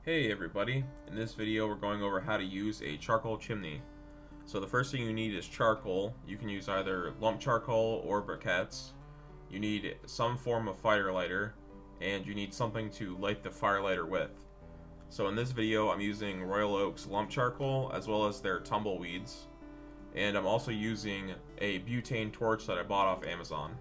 Hey everybody, in this video we're going over how to use a charcoal chimney. So the first thing you need is charcoal. You can use either lump charcoal or briquettes. You need some form of firelighter, and you need something to light the firelighter with. So in this video I'm using Royal Oak's lump charcoal as well as their Tumbleweeds, and I'm also using a butane torch that I bought off Amazon.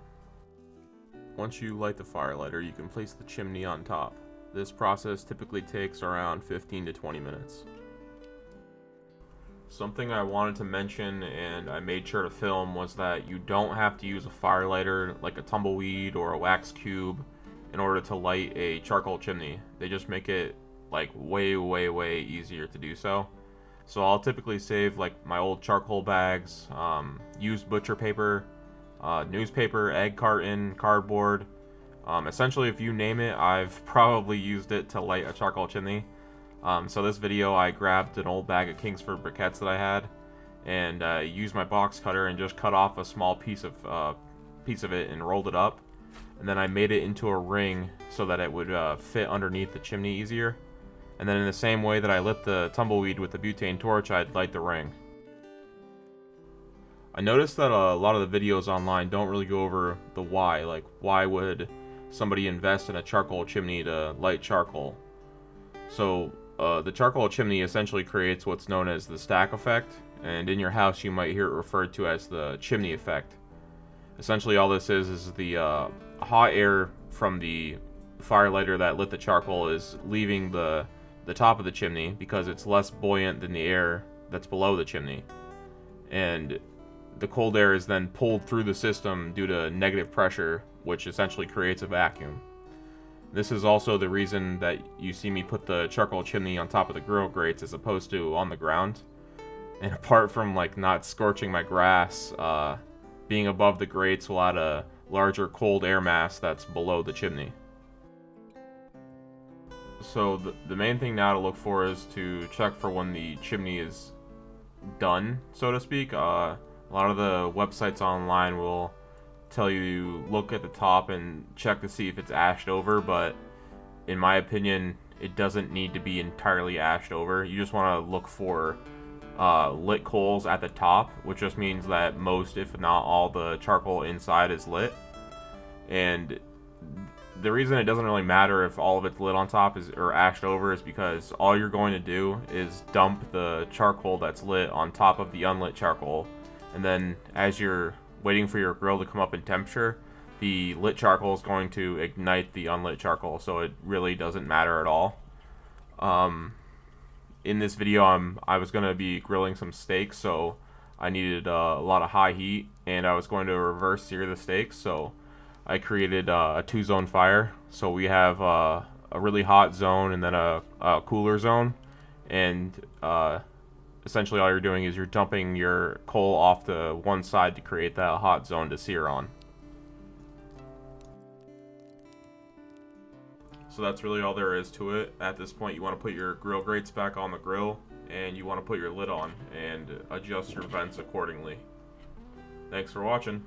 Once you light the firelighter, you can place the chimney on top. This process typically takes around 15 to 20 minutes. Something I wanted to mention and I made sure to film was that you don't have to use a firelighter like a tumbleweed or a wax cube in order to light a charcoal chimney. They just make it like way easier to do so. So I'll typically save like my old charcoal bags, used butcher paper, newspaper, egg carton, cardboard. Essentially, if you name it, I've probably used it to light a charcoal chimney. So this video, I grabbed an old bag of Kingsford briquettes that I had, and used my box cutter and just cut off a small piece of it and rolled it up. And then I made it into a ring so that it would fit underneath the chimney easier. And then in the same way that I lit the tumbleweed with the butane torch, I'd light the ring. I noticed that a lot of the videos online don't really go over the why. Like, why would somebody invest in a charcoal chimney to light charcoal? So the charcoal chimney essentially creates what's known as the stack effect, and in your house you might hear it referred to as the chimney effect. Essentially all this is the hot air from the firelighter that lit the charcoal is leaving the top of the chimney because it's less buoyant than the air that's below the chimney, and the cold air is then pulled through the system due to negative pressure, which essentially creates a vacuum. This is also the reason that you see me put the charcoal chimney on top of the grill grates as opposed to on the ground. And apart from like not scorching my grass, being above the grates will add a larger cold air mass that's below the chimney. So the main thing now to look for is to check for when the chimney is done, so to speak. A lot of the websites online will tell you to look at the top and check to see if it's ashed over, but in my opinion it doesn't need to be entirely ashed over. You just want to look for lit coals at the top, which just means that most, if not all, the charcoal inside is lit. And the reason it doesn't really matter if all of it's lit on top or ashed over is because all you're going to do is dump the charcoal that's lit on top of the unlit charcoal, and then as you're waiting for your grill to come up in temperature, the lit charcoal is going to ignite the unlit charcoal, so it really doesn't matter at all. In this video, I was going to be grilling some steaks, so I needed a lot of high heat, and I was going to reverse sear the steaks, so I created a two-zone fire. So we have a really hot zone and then a cooler zone, and essentially all you're doing is you're dumping your coal off to one side to create that hot zone to sear on. So that's really all there is to it. At this point you want to put your grill grates back on the grill, and you want to put your lid on and adjust your vents accordingly. Thanks for watching.